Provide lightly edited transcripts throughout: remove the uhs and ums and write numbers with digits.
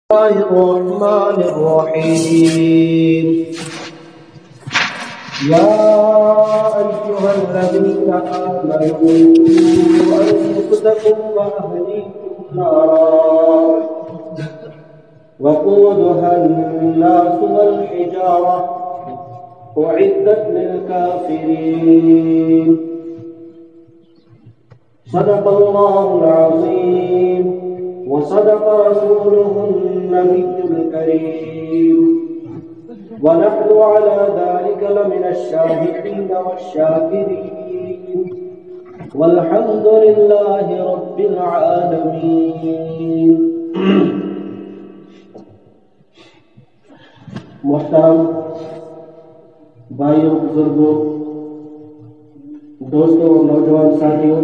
الله الرحمن الرحيم يا أيها الذين آمنوا قوا أنفسكم وأهليكم نارا وقودها الناس والحجارة أعدت للكافرين صدق الله العظيم وصدق رسوله النبي الكريم ونحن على ذلك لمن الشاهدين والشاكرين والحمد لله رب العالمين. محترم بھائیوں، بزرگوں، دوستوں اور نوجوان ساتھیوں،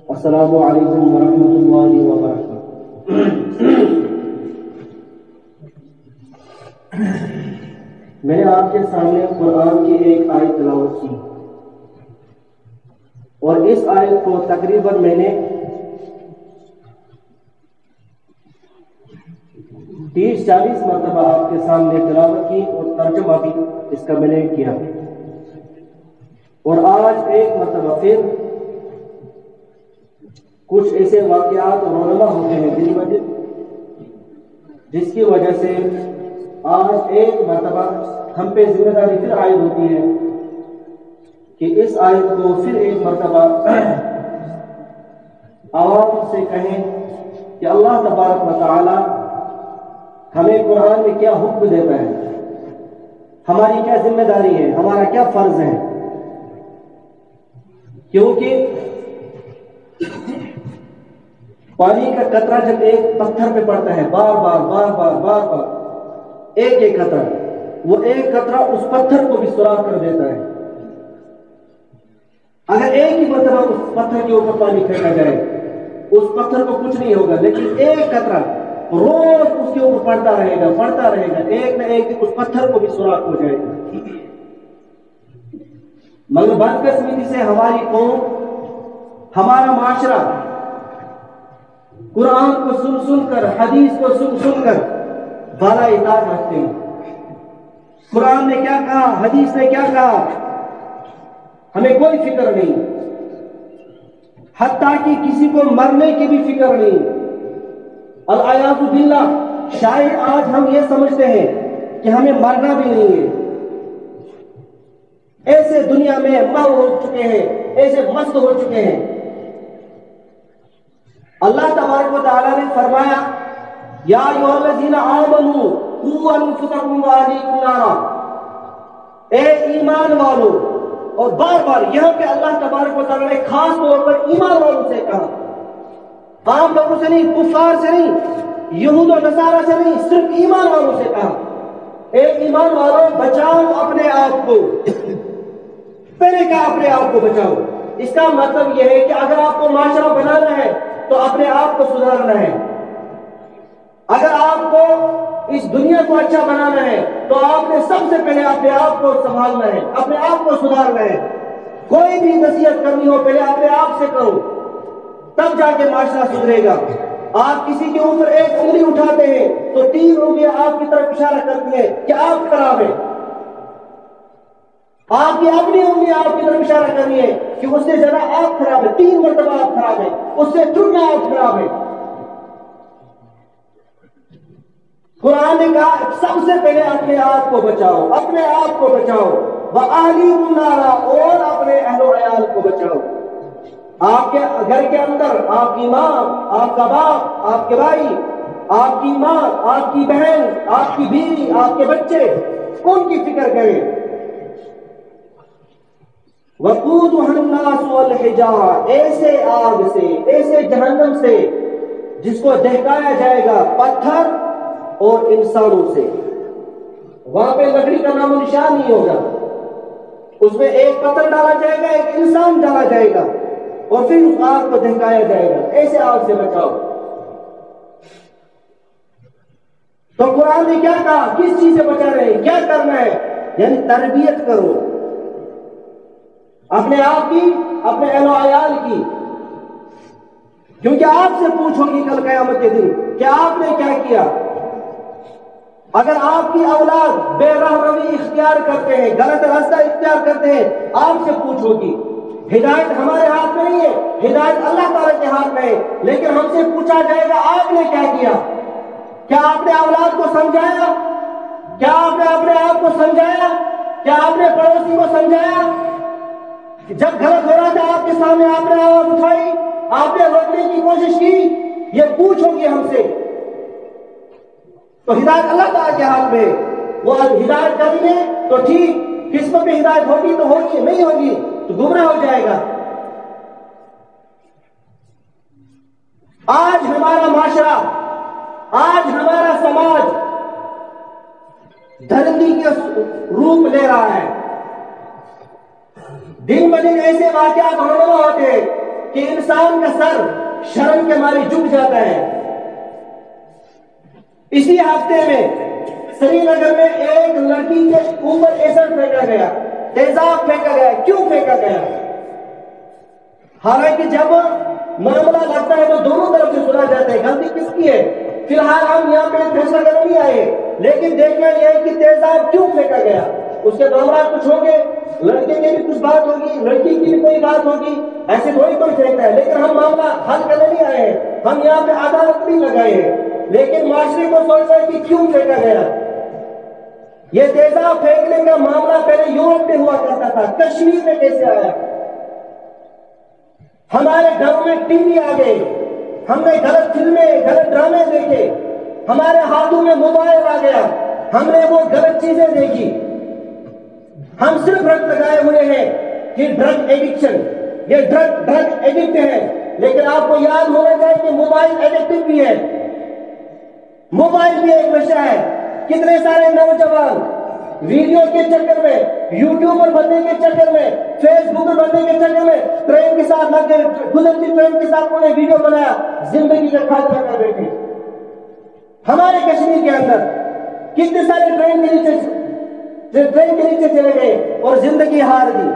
السلام علیکم ورحمۃ اللہ وبرکاتہ۔ میں نے آپ کے سامنے قرآن کی ایک آیت تلاوت کی اور اس آیت کو تقریباً میں نے 30-40 مرتبہ آپ کے سامنے تلاوت کی اور ترجمہ بھی اس کا میں نے کیا، اور آج ایک مرتبہ پھر کچھ ایسے واقعات اور رونما ہوتے ہیں دن بدن، جس کی وجہ سے آج ایک مرتبہ ہم پہ ذمہ داری پھر عائد ہوتی ہے کہ اس آیت کو پھر ایک مرتبہ عوام سے کہیں کہ اللہ تبارک و تعالی ہمیں قرآن میں کیا حکم دیتا ہے، ہماری کیا ذمہ داری ہے، ہمارا کیا فرض ہے۔ کیونکہ پانی کا قطرہ جب ایک پتھر پہ پڑتا ہے بار بار ایک قطرہ، وہ ایک قطرہ اس پتھر کو بھی سوراخ کر دیتا ہے۔ اگر ایک ہی مرتبہ اس پتھر کے اوپر پانی پھینکا جائے اس پتھر کو کچھ نہیں ہوگا، لیکن ایک قطرہ روز اس کے اوپر پڑتا رہے گا، ایک نہ ایک دن اس پتھر کو بھی سوراخ ہو جائے گا۔ مگر بدقسمتی سے ہماری قوم، ہمارا معاشرہ قرآن کو سن کر، حدیث کو سن کر بالا اطاعت رکھتے ہیں۔ قرآن نے کیا کہا، حدیث نے کیا کہا، ہمیں کوئی فکر نہیں، حتیٰ کہ کسی کو مرنے کی بھی فکر نہیں۔ العیاذ باللہ، شاید آج ہم یہ سمجھتے ہیں کہ ہمیں مرنا بھی نہیں ہے، ایسے دنیا میں مست ہو چکے ہیں، ایسے مست ہو چکے ہیں۔ اللہ تبارک و تعالیٰ نے فرمایا یا ایھا الذین آمنوا قوا انفسکم واہلیکم نارا، اے ایمان والو، اور بار بار یہاں پہ اللہ تبارک و تعالیٰ نے خاص طور پر ایمان والوں سے کہا، عام لوگوں سے نہیں، کفار سے نہیں، یہود و نصارہ سے نہیں، صرف ایمان والوں سے کہا اے ایمان والوں بچاؤ اپنے آپ کو۔ پہلے کہا اپنے آپ کو بچاؤ، اس کا مطلب یہ ہے کہ اگر آپ کو معاشرہ بنانا ہے تو اپنے آپ کو سدھارنا ہے، اگر آپ کو اس دنیا کو اچھا بنانا ہے تو آپ نے سب سے پہلے اپنے آپ کو سنبھالنا ہے، اپنے آپ کو سدھارنا ہے۔ کوئی بھی نصیحت کرنی ہو پہلے اپنے آپ سے کرو، تب جا کے معاشرہ سدھرے گا۔ آپ کسی کے اوپر ایک انگلی اٹھاتے ہیں تو 3 انگلیاں آپ کی طرف اشارہ کرتی ہیں کہ آپ خراب ہیں، آپ کی اپنی انگلی آپ کی طرف اشارہ کرنی ہے کہ اس سے ذرا آپ خراب ہے، 3 مرتبہ آپ خراب ہیں، اس سے ٹرنا آپ خراب ہے۔ قرآن نے کہا سب سے پہلے اپنے آپ کو بچاؤ، اپنے آپ کو بچاؤ، وَأَهْلِكُمْ نَارًا، اور اپنے اہل و عیال کو بچاؤ۔ آپ کے گھر کے اندر آپ کی ماں، آپ کا باپ، آپ کے بھائی، آپ کی ماں، آپ کی بہن، آپ کی بیوی، آپ کے بچے، ان کی فکر کریں۔ وَقُودُهَا النَّاسُ وَالْحِجَارَةُ، ایسے آگ سے، ایسے جہنم سے جس کو دہکایا جائے گا پتھر اور انسانوں سے۔ وہاں پہ لکڑی کا نام و نشان نہیں ہوگا، اس میں ایک پتھر ڈالا جائے گا، ایک انسان ڈالا جائے گا، اور پھر اس آگ کو دہکایا جائے گا۔ ایسے آگ سے بچاؤ۔ تو قرآن نے کیا کہا، کس چیز سے بچا رہے ہیں، کیا کرنا ہے، یعنی تربیت کرو اپنے آپ کی، اپنے اہل و عیال کی۔ کیونکہ آپ سے پوچھو گی کل قیامت کے دن کہ آپ نے کیا کیا۔ اگر آپ کی اولاد بے راہ روی اختیار کرتے ہیں، غلط راستہ اختیار کرتے ہیں، آپ سے پوچھو گی۔ ہدایت ہمارے ہاتھ میں نہیں ہے، ہدایت اللہ تعالیٰ کے ہاتھ میں ہے، لیکن ہم سے پوچھا جائے گا آپ نے کیا کیا؟ کیا آپ نے اولاد کو سمجھایا؟ کیا آپ نے اپنے آپ کو سمجھایا؟ کیا آپ نے پڑوسی کو سمجھایا؟ جب غلط ہو رہا تھا آپ کے سامنے آپ نے آواز اٹھائی، آپ نے روکنے کی کوشش کی؟ یہ پوچھو گے ہم سے۔ تو ہدایت اللہ تعالیٰ کے ہاتھ میں، وہ ہدایت کریں گے تو ٹھیک، قسمت میں ہدایت ہوگی تو ہوگی، نہیں ہوگی تو گمراہ ہو جائے گا۔ آج ہمارا معاشرہ، آج ہمارا سماج دھرندی کے روپ لے رہا ہے۔ دن بدن ایسے واقعات ہونے ہوتے ہیں کہ انسان کا سر شرم کے مارے جھک جاتا ہے۔ اسی ہفتے میں سری نگر میں ایک لڑکی کے اوپر ایسڈ پھینکا گیا، تیزاب پھینکا گیا۔ کیوں پھینکا گیا؟ حالانکہ جب معاملہ لگتا ہے تو دونوں طرف سے سنا جاتا ہے غلطی کس کی ہے۔ فی الحال ہم یہاں پہ فیصلہ کرنے نہیں آئے، لیکن دیکھنا یہ ہے کہ تیزاب کیوں پھینکا گیا۔ اس کے معاملات کچھ ہوں گے، لڑکے کی بھی کچھ بات ہوگی، لڑکی کی بھی کوئی بات ہوگی، ایسے کوئی پھینکتا ہے، لیکن ہم معاملہ حل کرنے نہیں آئے ہیں، ہم یہاں پہ عدالت نہیں لگائے ہیں، لیکن معاشرے کو سوچنا ہے کہ کیوں پھینکا گیا۔ یہ تیزاب پھینکنے کا معاملہ پہلے یورپ میں ہوا کرتا تھا، کشمیر میں کیسے آیا؟ ہمارے گھروں میں ٹی وی آ گئے، ہم نے غلط فلمیں، غلط ڈرامے دیکھے، ہمارے ہاتھوں میں موبائل آ گیا، ہم نے وہ غلط چیزیں دیکھی۔ ہم صرف رٹ لگائے ہوئے ہیں کہ ڈرگ ایڈکشن، یہ ڈرگ ایڈکٹ ہے، لیکن آپ کو یاد ہونا چاہیے کہ موبائل ایڈکٹو بھی ہے، موبائل بھی ایک نشہ ہے۔ کتنے سارے نوجوان ویڈیو کے چکر میں، یوٹیوبر بننے کے چکر میں، فیس بکر بننے کے چکر میں ٹرین کے ساتھ لگ گئے، گزرتی ٹرین کے ساتھ انہیں ویڈیو بنایا، زندگی کا خاتمہ کر بیٹھے۔ ہمارے کشمیر کے اندر کتنے سارے ٹرین کے نیچے چلے گئے اور زندگی ہار دی۔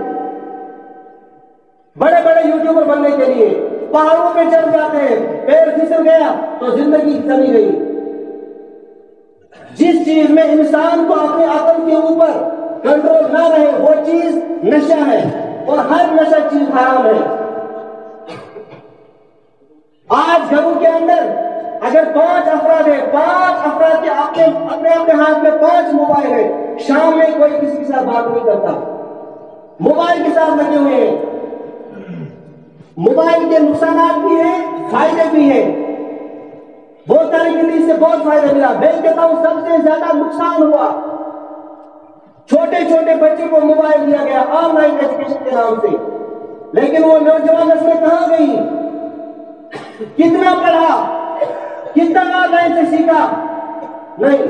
بڑے بڑے یوٹیوبر بننے کے لیے پہاڑوں پہ چڑھ جاتے ہیں، پیر پھسل گیا تو زندگی چلی گئی۔ جس چیز میں انسان کو اپنے عقل کے اوپر کنٹرول نہ رہے وہ چیز نشہ ہے، اور ہر نشہ چیز حرام ہے۔ آج گھروں کے اندر اگر 5 افراد ہیں، 5 افراد کے اپنے ہاتھ میں 5 موبائل ہیں، شام میں کوئی کسی کے ساتھ بات نہیں کرتا، موبائل کے ساتھ لگے ہوئے ہیں۔ موبائل کے نقصانات بھی ہیں، فائدے بھی ہیں۔ بہت ساری زندگی سے بہت فائدہ ملا، میں کہتا ہوں سب سے زیادہ نقصان ہوا چھوٹے چھوٹے بچے کو موبائل دیا گیا آن لائن ایجوکیشن کے نام سے، لیکن وہ نوجوان نسلیں کہاں گئی؟ کتنا پڑھا، کتنا آن لائن سے سیکھا؟ نہیں،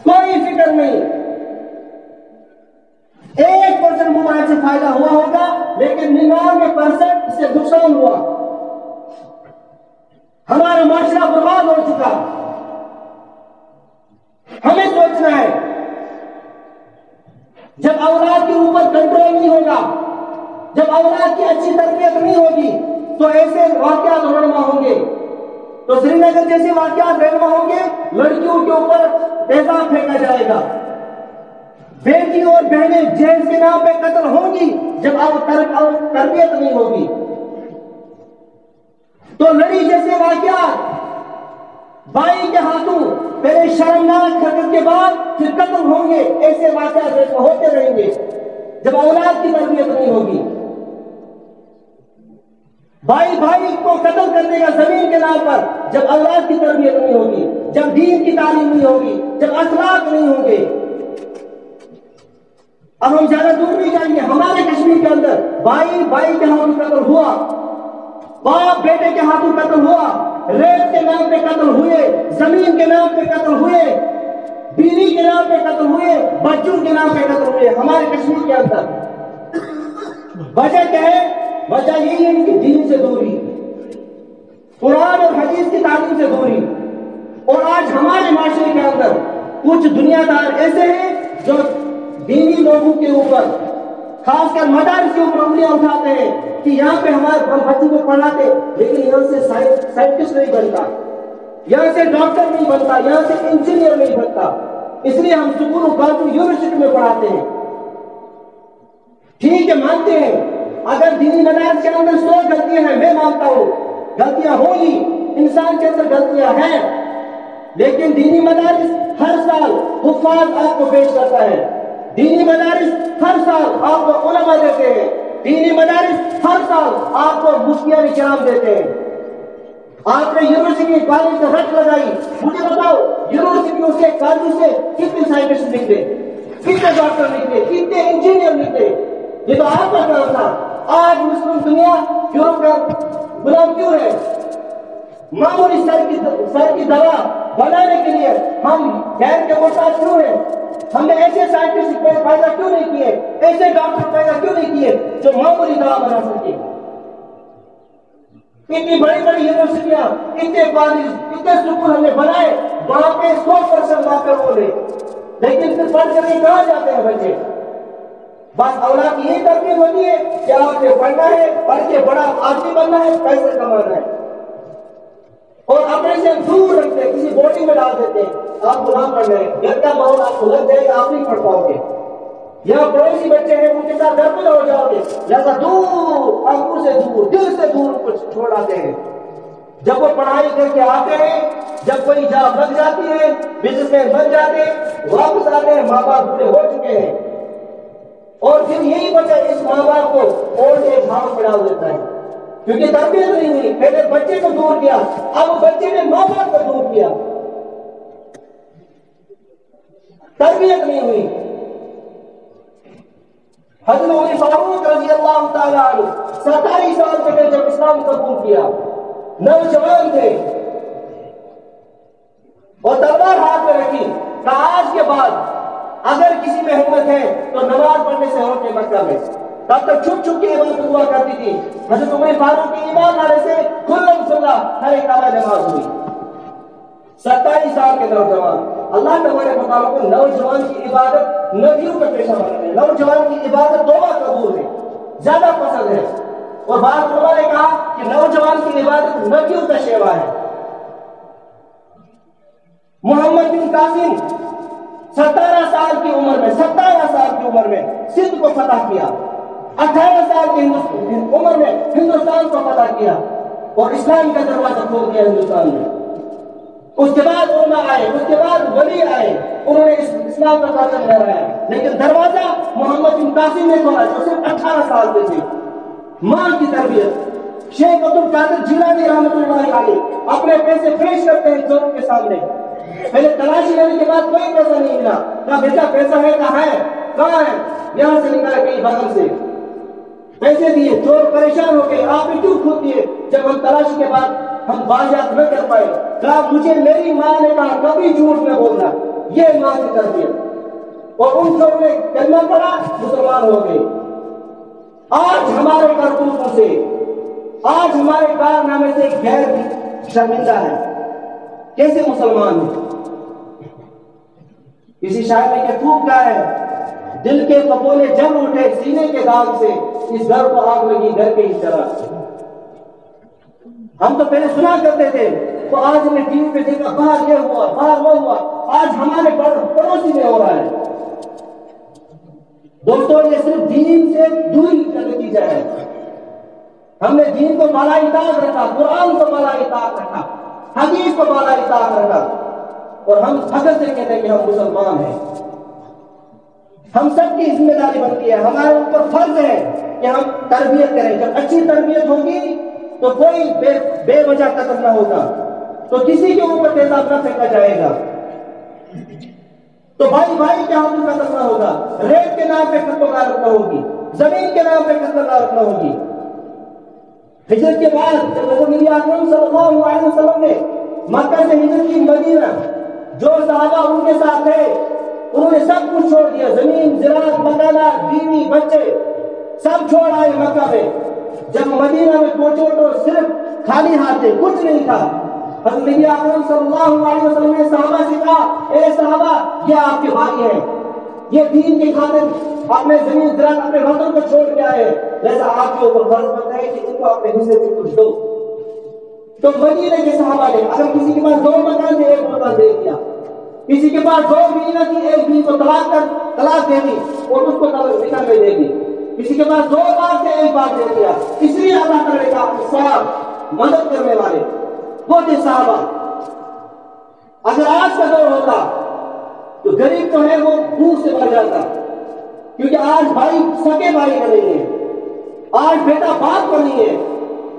کوئی فکر نہیں۔ 1% موبائل سے فائدہ ہوا ہوگا، لیکن 99% اس سے نقصان ہوا۔ ہمارا معاشرہ برباد ہو چکا۔ ہمیں سوچنا ہے، جب اولاد کے اوپر کنٹرول نہیں ہوگا، جب اولاد کی اچھی تربیت نہیں ہوگی تو ایسے واقعات رونما ہوں گے۔ تو سری نگر جیسے واقعات رونما ہوں گے، لڑکیوں کے اوپر تیزاب پھینکا جائے گا، بیٹی اور بہنیں جہیز کے نام پہ قتل ہوں گی جب تربیت نہیں ہوگی۔ تو لڑی جیسے واقعات بھائی کے ہاتھوں پہلے شرمناک حرکت کے بعد پھر قتل ہوں گے، ایسے واقعات ہوتے رہیں گے جب اولاد کی تربیت نہیں ہوگی۔ بھائی کو قتل کرنے کا زمین کے نام پر جب اولاد کی تربیت نہیں ہوگی، جب دین کی تعلیم نہیں ہوگی، جب اخلاق نہیں ہوں گے۔ اب ہم زیادہ دور نہیں جائیں گے، ہمارے کشمیر کے اندر بھائی کے ہاتھوں قتل ہوا، باپ بیٹے کے ہاتھوں قتل ہوا، ریت کے نام پہ قتل ہوئے، زمین کے نام پہ قتل ہوئے، بیوی کے نام پہ قتل ہوئے، بچوں کے نام پہ قتل ہوئے ہمارے کشمیر کے اندر۔ وجہ کیا ہے؟ وجہ یہی ہے کہ دین سے دوری، قرآن اور حدیث کی تعلیم سے دوری۔ اور آج ہمارے معاشرے کے اندر کچھ دنیا دار ایسے ہیں جو دینی لوگوں کے اوپر خاص کر مدارس کے اوپر انگلیاں اٹھاتے ہیں کہ یہاں پہ ہمارے بچوں کو پڑھاتے، لیکن یہاں سے سائنٹسٹ نہیں بنتا، یہاں سے ڈاکٹر نہیں بنتا، یہاں سے انجینئر نہیں بنتا، اس لیے ہم سکول و کالج یونیورسٹی میں پڑھاتے ہیں۔ ٹھیک ہے، مانتے ہیں اگر دینی مدارس کے اندر 100 غلطیاں ہیں، میں مانتا ہوں غلطیاں ہوگی، انسان کے اندر غلطیاں ہیں، لیکن دینی مدارس ہر سال حفاظ آپ کو پیش کرتا ہے، دینی مدارس ہر سال آپ کو علماء دیتے ہیں، دینی مدارس ہر سال آپ کو مفتیان کرام دیتے ہیں۔ آپ نے یونیورسٹی کالج سے رٹ لگائی، مجھے بتاؤ یونیورسٹیوں سے کالج سے کتنے سائنٹسٹ نکلے، کتنے ڈاکٹر نکلے، کتنے انجینئر نکلے؟ یہ تو آپ کا کام تھا۔ آج مسلم دنیا یورپ کا غلام کیوں ہے؟ معمولی سر کی دوا بنانے کے لیے ہم غیر کے محتاج کیوں ہیں؟ ہم نے ایسے سائنٹسٹ پیدا کیوں نہیں کیے، ایسے ڈاکٹر پیدا کیوں نہیں کیے جو معمولی دوا بنا سکے؟ اتنی بڑی بڑی یونیورسٹیاں، اتنے کالج، اتنے سکول ہم نے بنائے، وہاں پہ 100% وہاں پہ بولے، لیکن پھر پڑھ کر کہاں جاتے ہیں بچے؟ بس اولاد کی یہی تربیت ہوتی ہے کہ آپ نے پڑھنا ہے، پڑھ کے بڑا آدمی بننا ہے، پیسے کمانا ہے، اور اپنے سے دور رکھتے ہیں، کسی بوٹنگ میں ڈال دیتے ہیں، آپ غلام بن رہے ہیں، گھر کا ماحول آپ کو لگ جائے گا، آپ نہیں پڑھ پاؤ گے، یا پڑوسی بچے ہیں ان کے ساتھ گھر میں ہو جاؤ گے، لہذا دور، آنکھوں سے دور، دل سے دور کچھ چھوڑ آتے ہیں۔ جب وہ پڑھائی کر کے آتے ہیں، جب کوئی جاب لگ جاتی ہے، بزنس مین بن جاتے ہیں، واپس آتے ہیں، ماں باپ بوڑھے ہو چکے ہیں، اور پھر یہی بچہ اس ماں باپ کو اولڈ ایج ہاؤس میں ڈال دیتا ہے، کیونکہ تربیت نہیں ہوئی۔ پہلے بچے کو دور کیا، اب بچے نے ماں باپ کو دور کیا، تربیت نہیں ہوئی۔ حضرت عمر فاروق رضی اللہ تعالیٰ عنہ 27 سال کے تھے جب اسلام قبول کیا، نوجوان تھے، اور تلوار ہاتھ میں رکھی، کہا آج کے بعد اگر کسی میں ہمت ہے تو نماز پڑھنے سے روکے مکہ میں۔ تب تک چھپ چھپ کے عبادت ہوا کرتی تھی۔ حضرت عمر فاروق کی ایمان لانے سے کھلم کھلا ہر ایک نماز ہوئی۔ 27 سال کے نوجوان، اللہ تبارک و تعالیٰ کو نوجوان کی عبادت نبیوں کا پیشہ بنا ہے، نوجوان کی عبادت توبہ قبول ہے، زیادہ پسند ہے، اور بعض علماء نے کہا کہ نوجوان کی عبادت نبیوں کا شیوا ہے۔ محمد بن قاسم 17 سال کی عمر میں، 17 سال کی عمر میں سندھ کو فتح کیا، 18 سال کی عمر میں ہندوستان کو فتح کیا، اور اسلام کا دروازہ کھول دیا ہندوستان میں۔ اس کے بعد علماء آئے، اس کے بعد ولی آئے، انہوں نے اسلام کا پرچم لہرایا، لیکن دروازہ محمد بن قاسم نے کھولا جو صرف 18 سال کے تھے۔ ماں کی تربیت، شیخ عبد القادر جیلانی رحمۃ اللہ علیہ اپنے پیسے پیش کرتے ہیں چور کے سامنے، پہلے تلاشی لینے کے بعد کوئی پیسہ نہیں ملا، کہا بیٹا پیسہ ہے کہاں ہے، کہاں ہے، یہاں سے نکالا کہیں بغل سے، پیسے دیے، چور پریشان ہو گئے، آپ نے کیوں کھود دیے؟ جب ہم تلاشی کے بعد ہم بازیافت نہ کر پائے، کہا مجھے میری ماں نے کہا کبھی جھوٹ نہ بولنا، یہ ماں کی تربیت، اور ان چوروں نے کلمہ پڑھا، مسلمان ہو گئے۔ آج ہمارے کرتوتوں سے، آج ہمارے کارنامے سے غیر شرمندہ ہے، کیسے مسلمان ہیں؟ کسی شاعر نے کہ خوب کہا ہے، دل کے کپولے جل اٹھے سینے کے داغ سے، اس گھر کو آگ لگی گھر کے ہی طرح۔ ہم تو پہلے سنا کرتے تھے، تو آج ہم نے ٹی وی پہ دیکھا باہر یہ ہوا، باہر وہ ہوا، آج ہمارے پڑوسی میں ہو رہا ہے۔ دوستوں یہ صرف دین سے دوری کا نتیجہ ہے۔ ہم نے دین کو بالا اطاعت رکھا، قرآن کو بالا اطاعت رکھا، حدیث کو بالا اطاعت رکھا، اور ہم فخر سے کہتے ہیں کہ ہم مسلمان ہیں۔ ہم سب کی ذمہ داری بنتی ہے، ہمارے اوپر فرض ہے کہ ہم تربیت کریں۔ جب اچھی تربیت ہوگی تو کوئی بے وجہ قتل نہ ہوگا، تو کسی کے اوپر تیزاب نہ پھینکا جائے گا، تو بھائی بھائی کے ہاتھوں قتل نہ ہوگا، ریت کے نام پہ قتل و غارت نہ ہوگی، زمین کے نام پہ قتل و غارت نہ ہوگی۔ ہجرت کے بعد جب حضرت نبی اکرم صلی اللہ علیہ وسلم نے مکہ سے ہجرت کی مدینہ، جو صحابہ ان کے ساتھ تھے انہوں نے سب کچھ چھوڑ دیا، زمین، زراعت، مکانات، بیوی، بچے سب چھوڑ آئے مکہ میں۔ جب مدینہ میں پہنچے تو صرف خالی ہاتھ تھے، کچھ نہیں تھا۔ حضرت نبی اکرم صلی اللہ علیہ وسلم نے صحابہ سے کہا، اے صحابہ یہ آپ کے بھائی ہیں، یہ دین کے خاطر اپنے زمین زراعت اپنے وطن کو چھوڑ کے آئے، لہذا آپ کے اوپر فرض بنتا ہے کہ ان کو اپنے حصے سے کچھ دو۔ تو مدینے کے صحابہ نے اگر کسی کے پاس 2 مکان تھے 1 مکان دے دیا، کسی کے پاس 2 بیویاں تھی 1 بیوی کو طلاق دے دی اور اس کو نکاح میں دے دی، کسی کے پاس 2 باغ تھے 1 باغ دے دیا۔ اس لیے اللہ تعالیٰ کا انصاف مدد کرنے والے وہ تھے صحابہ۔ اگر آج کا دور ہوتا تو غریب تو ہے وہ بھوک سے مر جاتا، کیونکہ آج بھائی سکے بھائی کا نہیں ہے، آج بیٹا باپ کا نہیں ہے۔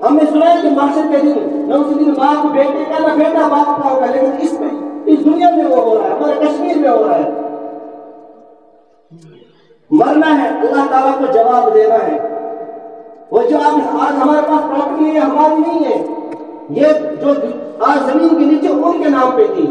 ہم نے سنا ہے کہ محشر کے دن نہ اسی دن باپ بیٹے کا نہ بیٹا باپ کا ہوگا، لیکن اس دنیا میں وہ ہو رہا ہے، ہمارے کشمیر میں ہو رہا ہے۔ مرنا ہے، اللہ تعالیٰ کو جواب دینا ہے۔ وہ جو آج ہمارے پاس پراپرٹی ہے ہماری نہیں ہے، یہ جو آج زمین کے نیچے ان کے نام پہ تھی،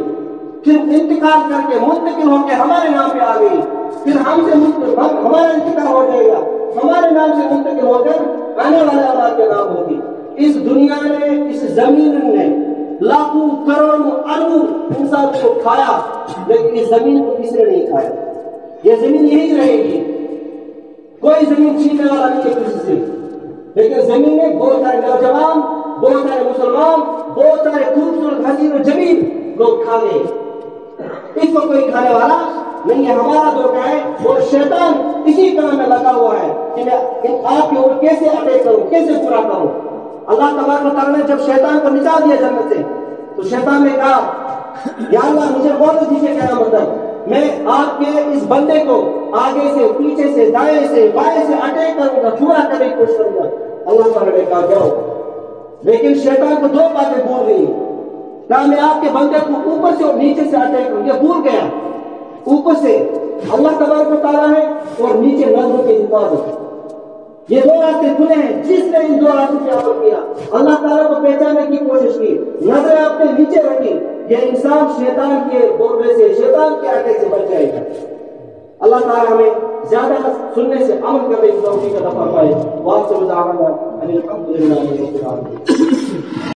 پھر انتقال کر کے منتقل ہو کے ہمارے نام پہ آ گئی، پھر ہم سے ہمارا انتقال ہو جائے گا، ہمارے نام سے منتقل ہو کر آنے والے اولاد کے نام ہوگی۔ اس دنیا نے، اس زمین نے لاکھوں کروڑوں اربوں انسان کو کھایا، لیکن اس زمین کو کسی نے نہیں کھایا۔ یہ زمین یہی رہے گی، کوئی زمین چھیننے والا نہیں ہے کسی سے، لیکن زمین میں بہت سارے نوجوان، بہت سارے مسلمان، بہت سارے خوبصورت حسین و جمیل لوگ کھا گئے، اس کو کوئی کھانے والا نہیں ہے۔ ہمارا دھوکہ ہے اور شیطان اسی کام میں لگا ہوا ہے کہ میں آپ کے اوپر کیسے اٹیک کروں، کیسے پورا کروں۔ اللہ تبارک و تعالیٰ نے جب شیطان کو نکال دیا جنت سے تو شیطان نے کہا یا اللہ مجھے بہت دیجیے کیا مطلب، میں آپ کے اس بندے کو آگے سے، پیچھے سے، دائیں سے، بائیں سے اٹیک کروں گا، پورا کرنے کی کوشش کروں گا۔ اللہ تعالیٰ نے کہا جاؤ، لیکن شیطان کو 2 باتیں بھول گئی، کہا میں آپ کے بندے کو اوپر سے اور نیچے سے اٹیک کروں، یہ بھول گیا۔ اوپر سے اللہ تبارک و تعالیٰ ہے اور نیچے نظروں کی حفاظت، یہ 2 راستے کھلے ہیں۔ جس نے ان 2 راستوں پہ عمل کیا، اللہ تعالیٰ کو پہچاننے کی کوشش کی، نظریں اپنے نیچے رکھی، یہ انسان شیطان کے دورے سے، شیطان کے اٹیک سے بچ جائے گا۔ اللہ تعالیٰ ہمیں زیادہ سننے سے عمل کرنے کی توفیق عطا فرمائے۔ وآخر دعوانا ان الحمد للہ رب العالمین۔